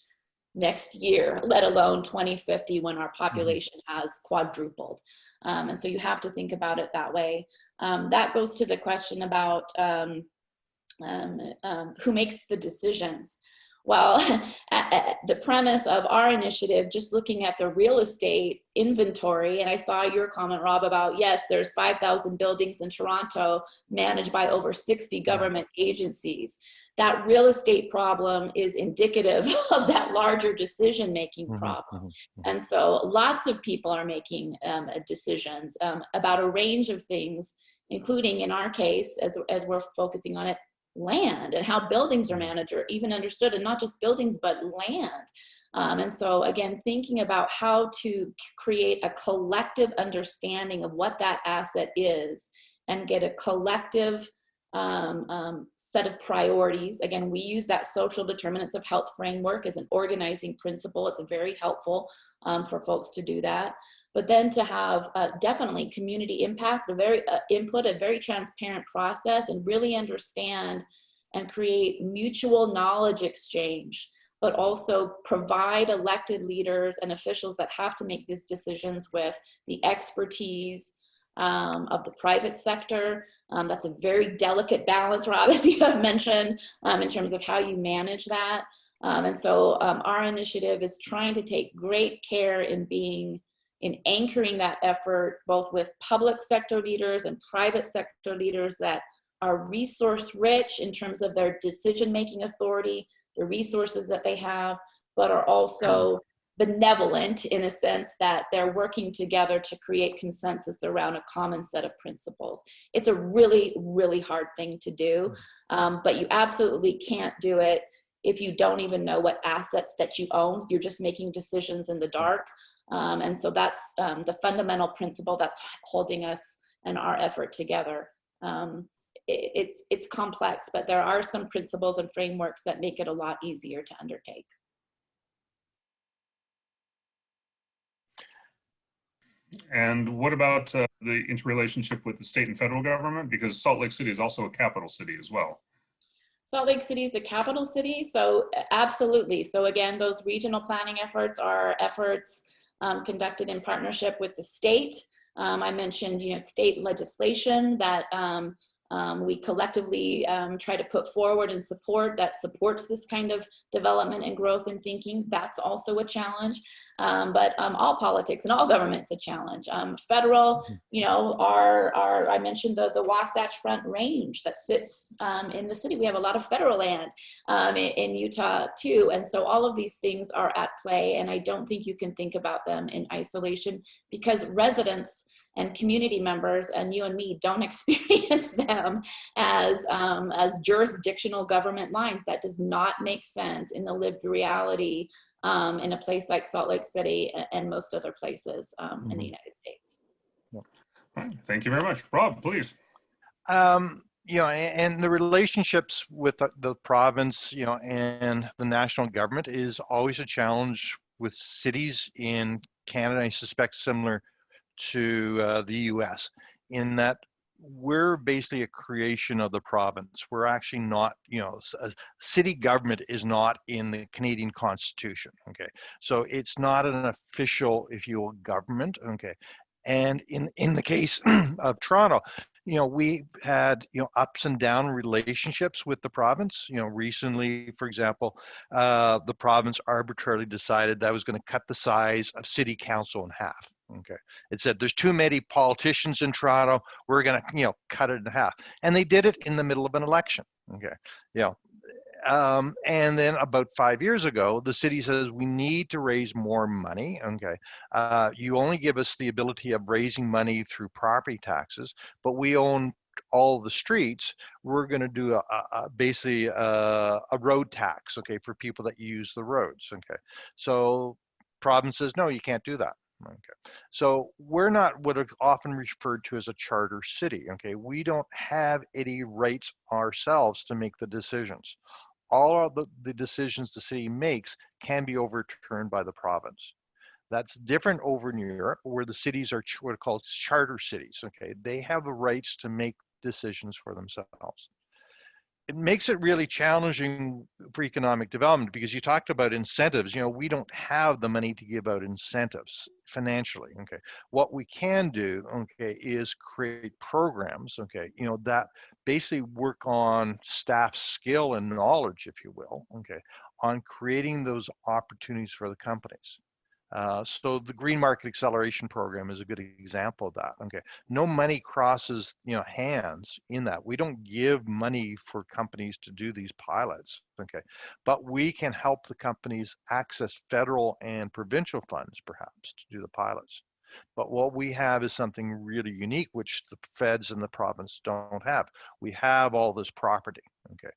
Speaker 3: next year, let alone 2050 when our population has quadrupled. And so you have to think about it that way. That goes to the question about who makes the decisions. Well, the premise of our initiative, just looking at the real estate inventory, and I saw your comment, Rob, about, yes, there's 5,000 buildings in Toronto managed by over 60 government agencies. That real estate problem is indicative of that larger decision-making problem. And so lots of people are making decisions about a range of things, including in our case, as we're focusing on it, land and how buildings are managed or even understood, and not just buildings, but land. And so again, thinking about how to create a collective understanding of what that asset is and get a collective set of priorities. Again, we use that social determinants of health framework as an organizing principle. It's very helpful for folks to do that. But then to have definitely community impact, a very input, a very transparent process, and really understand and create mutual knowledge exchange, but also provide elected leaders and officials that have to make these decisions with the expertise of the private sector. That's a very delicate balance, Rob, as you have mentioned, in terms of how you manage that. And so our initiative is trying to take great care in anchoring that effort, both with public sector leaders and private sector leaders that are resource rich in terms of their decision-making authority, the resources that they have, but are also benevolent in a sense that they're working together to create consensus around a common set of principles. It's a really, really hard thing to do, but you absolutely can't do it if you don't even know what assets that you own. You're just making decisions in the dark. And so that's the fundamental principle that's holding us and our effort together. It's complex, but there are some principles and frameworks that make it a lot easier to undertake.
Speaker 2: And what about the interrelationship with the state and federal government? Because Salt Lake City is also a capital city as well.
Speaker 3: Salt Lake City is a capital city, so absolutely. So again, those regional planning efforts are efforts conducted in partnership with the state. I mentioned, state legislation that we collectively try to put forward and support that supports this kind of development and growth and thinking. That's also a challenge. But all politics and all government's a challenge. Federal, I mentioned the Wasatch Front Range that sits in the city. We have a lot of federal land in Utah too. And so all of these things are at play. And I don't think you can think about them in isolation, because residents and community members and you and me don't experience them as jurisdictional government lines. That does not make sense in the lived reality in a place like Salt Lake City and most other places in the United States.
Speaker 2: All right. Thank you very much. Rob, please.
Speaker 4: And the relationships with the province, and the national government is always a challenge with cities in Canada. I suspect similar to the US, in that we're basically a creation of the province. We're actually not, a city government is not in the Canadian Constitution, okay? So it's not an official, if you will, government, okay? And in the case of Toronto, we had, ups and down relationships with the province. Recently, for example, the province arbitrarily decided that was going to cut the size of city council in half. Okay, it said there's too many politicians in Toronto. We're going to, cut it in half, and they did it in the middle of an election. Okay, and then about 5 years ago, the city says we need to raise more money. Okay, you only give us the ability of raising money through property taxes, but we own all the streets. We're going to do basically a road tax, okay, for people that use the roads. Okay, so province says no, you can't do that. Okay, so we're not what are often referred to as a charter city. Okay, we don't have any rights ourselves to make the decisions. All of the decisions the city makes can be overturned by the province. That's different over in Europe, where the cities are what are called charter cities. Okay, they have the rights to make decisions for themselves. it makes it really challenging for economic development, because you talked about incentives. We don't have the money to give out incentives financially. Okay, what we can do, okay, is create programs, okay, that basically work on staff skill and knowledge, if you will, okay, on creating those opportunities for the companies. So the Green Market Acceleration Program is a good example of that. Okay, no money crosses hands in that. We don't give money for companies to do these pilots. Okay, but we can help the companies access federal and provincial funds, perhaps, to do the pilots. But what we have is something really unique, which the feds and the province don't have. We have all this property. Okay,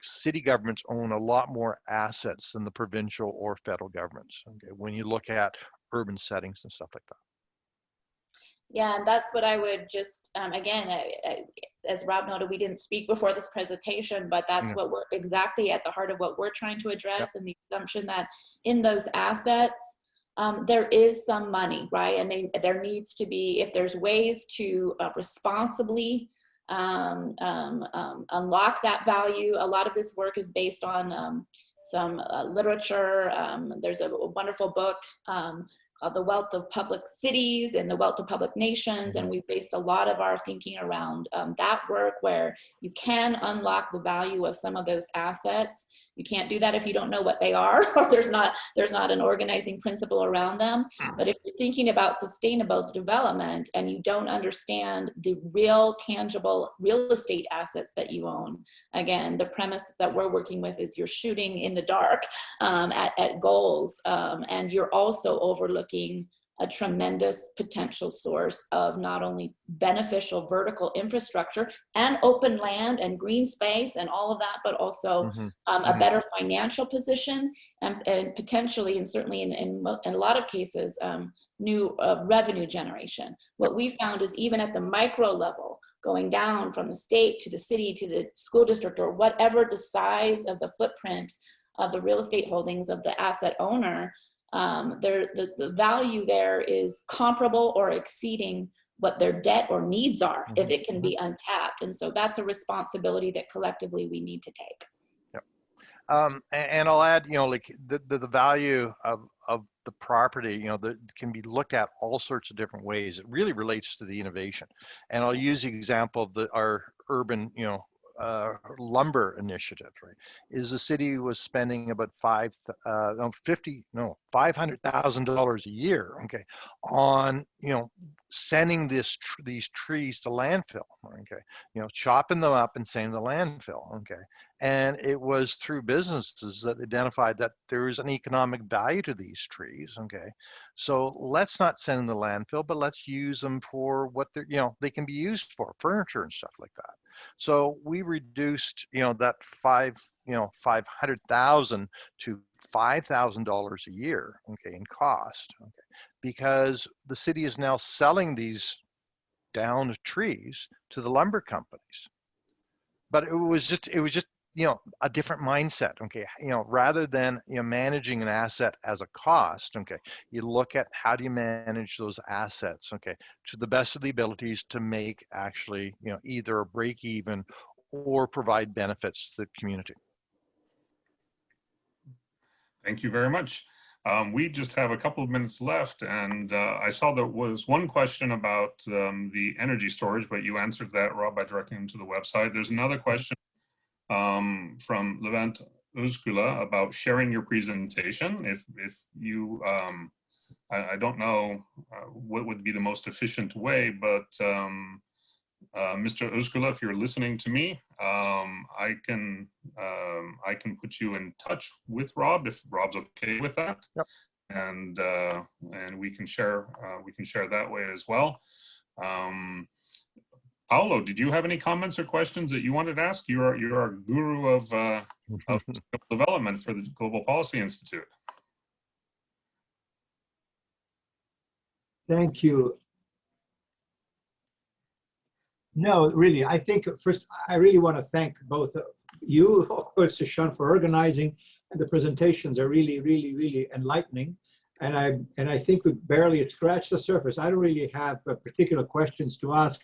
Speaker 4: city governments own a lot more assets than the provincial or federal governments. Okay, when you look at urban settings and stuff like that.
Speaker 3: Yeah, and that's what I would just, again, as Rob noted, we didn't speak before this presentation, but that's what we're exactly at the heart of what we're trying to address, and the assumption that in those assets, there is some money, right? And there needs to be, if there's ways to responsibly unlock that value. A lot of this work is based on some literature. There's a wonderful book called The Wealth of Public Cities and The Wealth of Public Nations, and we've based a lot of our thinking around that work, where you can unlock the value of some of those assets. You can't do that if you don't know what they are, or there's not an organizing principle around them. But if you're thinking about sustainable development and you don't understand the real tangible real estate assets that you own, again, the premise that we're working with is you're shooting in the dark at goals, and you're also overlooking a tremendous potential source of not only beneficial vertical infrastructure and open land and green space and all of that, but also a better financial position and potentially, and certainly in a lot of cases, new revenue generation. What we found is even at the micro level, going down from the state to the city to the school district, or whatever the size of the footprint of the real estate holdings of the asset owner, the value there is comparable or exceeding what their debt or needs are if it can be untapped. And so that's a responsibility that collectively we need to take.
Speaker 4: Yep. And I'll add, like the value of the property, that can be looked at all sorts of different ways. It really relates to the innovation. And I'll use the example of our urban, lumber initiative, right? Is the city was spending about $500,000 a year, okay, on sending these trees to landfill, okay, chopping them up and sending to landfill, okay, and it was through businesses that identified that there is an economic value to these trees, okay, so let's not send them to landfill, but let's use them for what they're, they can be used for, furniture and stuff like that. So we reduced, that $500,000 to $5,000 a year, okay, in cost, okay, because the city is now selling these downed trees to the lumber companies. But it was just a different mindset, okay, rather than managing an asset as a cost, okay, you look at how do you manage those assets, okay, to the best of the abilities to make actually either a break even or provide benefits to the community.
Speaker 2: Thank you very much. We just have a couple of minutes left, and I saw there was one question about the energy storage, but you answered that, Rob, by directing them to the website. There's another question from Levent Uzkula about sharing your presentation. If you, I don't know what would be the most efficient way, but Mr. Uzkula, if you're listening to me, I can put you in touch with Rob if Rob's okay with that.
Speaker 4: Yep.
Speaker 2: And we can share that way as well. Paolo, did you have any comments or questions that you wanted to ask? You're our guru of development for the Global Policy Institute.
Speaker 1: Thank you. No, really, I think first, I really want to thank both you, of course, Sean, for organizing, and the presentations are really, really, really enlightening. And I think we barely scratched the surface. I don't really have particular questions to ask.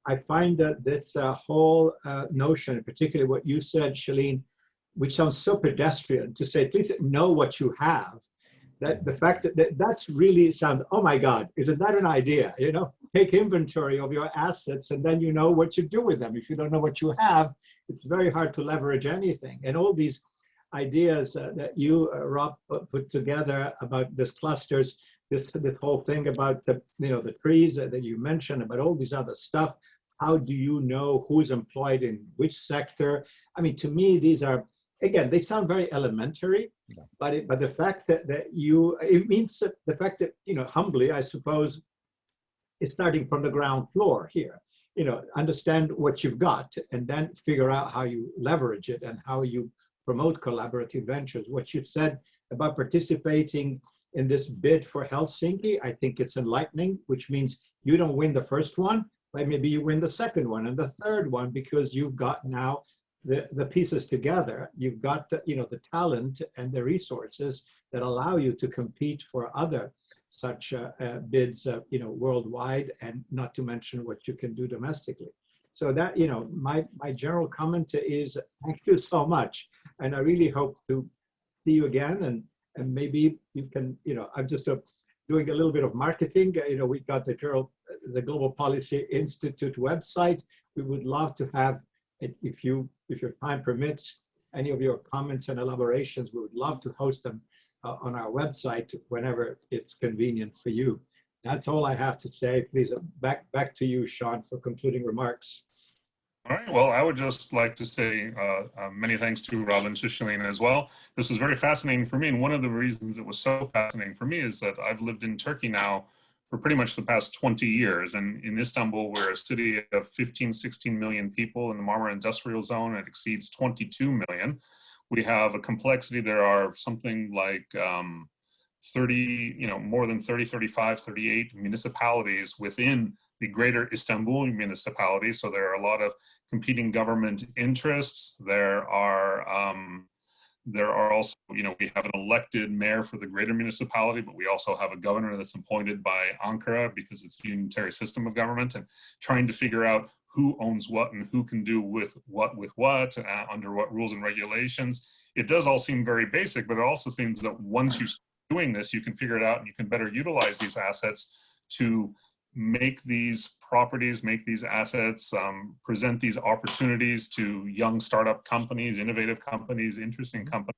Speaker 1: I find that this whole notion, particularly what you said, Shaleane, which sounds so pedestrian, to say, please know what you have, that the fact that that's really sounds, oh my God, isn't that an idea? You know, take inventory of your assets and then you know what you do with them. If you don't know what you have, it's very hard to leverage anything. And all these ideas that you, Rob, put together about this clusters, this whole thing about the, you know, the trees that you mentioned, about all these other stuff. How do you know who's employed in which sector? I mean, to me, these are, again, they sound very elementary, but the fact that you, it means the fact that, you know, humbly, I suppose, it's starting from the ground floor here. You know, understand what you've got and then figure out how you leverage it and how you promote collaborative ventures. What you've said about participating in this bid for Helsinki, I think it's enlightening, which means you don't win the first one, but maybe you win the second one and the third one, because you've got now the pieces together. You've got the, you know, the talent and the resources that allow you to compete for other such bids, you know, worldwide, and not to mention what you can do domestically. So that, you know, my general comment is thank you so much, and I really hope to see you again, and maybe you can, you know, I'm just doing a little bit of marketing. You know, we got the Global Policy Institute website. We would love to have, if your time permits, any of your comments and elaborations, we would love to host them on our website whenever it's convenient for you. That's all I have to say. Please, back to you, Sean, for concluding remarks.
Speaker 2: All right, well, I would just like to say many thanks to Rob and to Shaleane as well. This was very fascinating for me, and one of the reasons it was so fascinating for me is that I've lived in Turkey now for pretty much the past 20 years. And in Istanbul, we're a city of 15, 16 million people. In the Marmara Industrial Zone, it exceeds 22 million. We have a complexity. There are something like 30, you know, more than 30, 35, 38 municipalities within the greater Istanbul municipality. So there are a lot of competing government interests. There are also, you know, we have an elected mayor for the greater municipality, but we also have a governor that's appointed by Ankara because it's a unitary system of government, and trying to figure out who owns what and who can do with what under what rules and regulations. It does all seem very basic, but it also seems that once you start doing this, you can figure it out and you can better utilize these assets to make these properties, make these assets, present these opportunities to young startup companies, innovative companies, interesting companies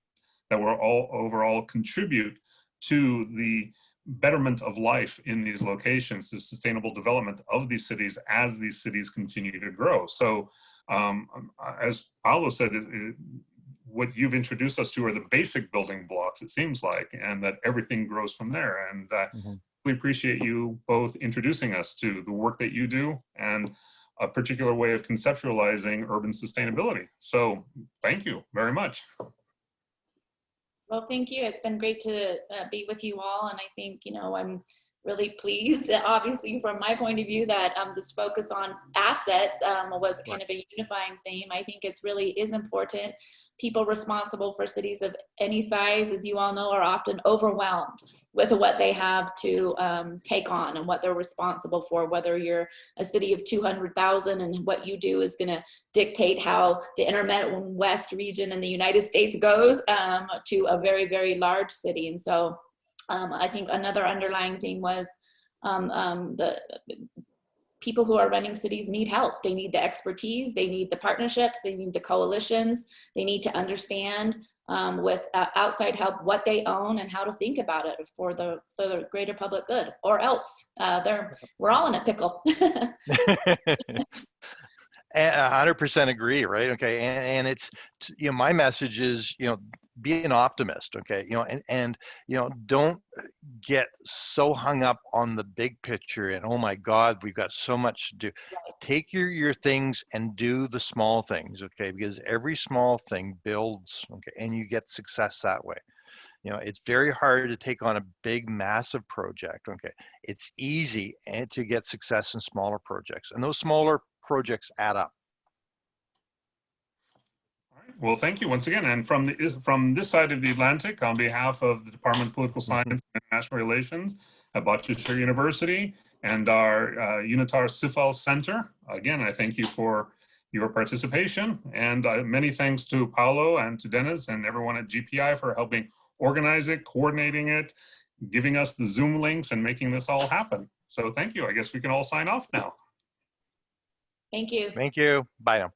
Speaker 2: that will all overall contribute to the betterment of life in these locations, the sustainable development of these cities as these cities continue to grow. So as Paolo said, what you've introduced us to are the basic building blocks, it seems like, and that everything grows from there. And we appreciate you both introducing us to the work that you do and a particular way of conceptualizing urban sustainability. So thank you very much.
Speaker 3: Well, thank you. It's been great to be with you all. And I think, you know, I'm really pleased, obviously, from my point of view, that this focus on assets was kind of a unifying theme. I think it's really is important. People responsible for cities of any size, as you all know, are often overwhelmed with what they have to take on and what they're responsible for, whether you're a city of 200,000 and what you do is going to dictate how the Intermountain West region in the United States goes to a very, very large city. And so I think another underlying theme was the people who are running cities need help. They need the expertise, they need the partnerships, they need the coalitions, they need to understand with outside help what they own and how to think about it for the greater public good, or else we're all in a pickle.
Speaker 4: 100% agree, right? Okay, and it's, you know, my message is, you know, be an optimist, okay, you know, and you know, don't get so hung up on the big picture and, oh my God, we've got so much to do. Take your things and do the small things, okay, because every small thing builds, okay, and you get success that way. You know, it's very hard to take on a big, massive project, okay. It's easy to get success in smaller projects, and those smaller projects add up.
Speaker 2: Well, thank you once again. And from this side of the Atlantic, on behalf of the Department of Political Science and International Relations at Bahcesehir University and our UNITAR CIFAL Center. Again, I thank you for your participation, and many thanks to Paolo and to Dennis and everyone at GPI for helping organize it, coordinating it, giving us the Zoom links, and making this all happen. So thank you. I guess we can all sign off now.
Speaker 3: Thank you.
Speaker 4: Thank you. Bye now.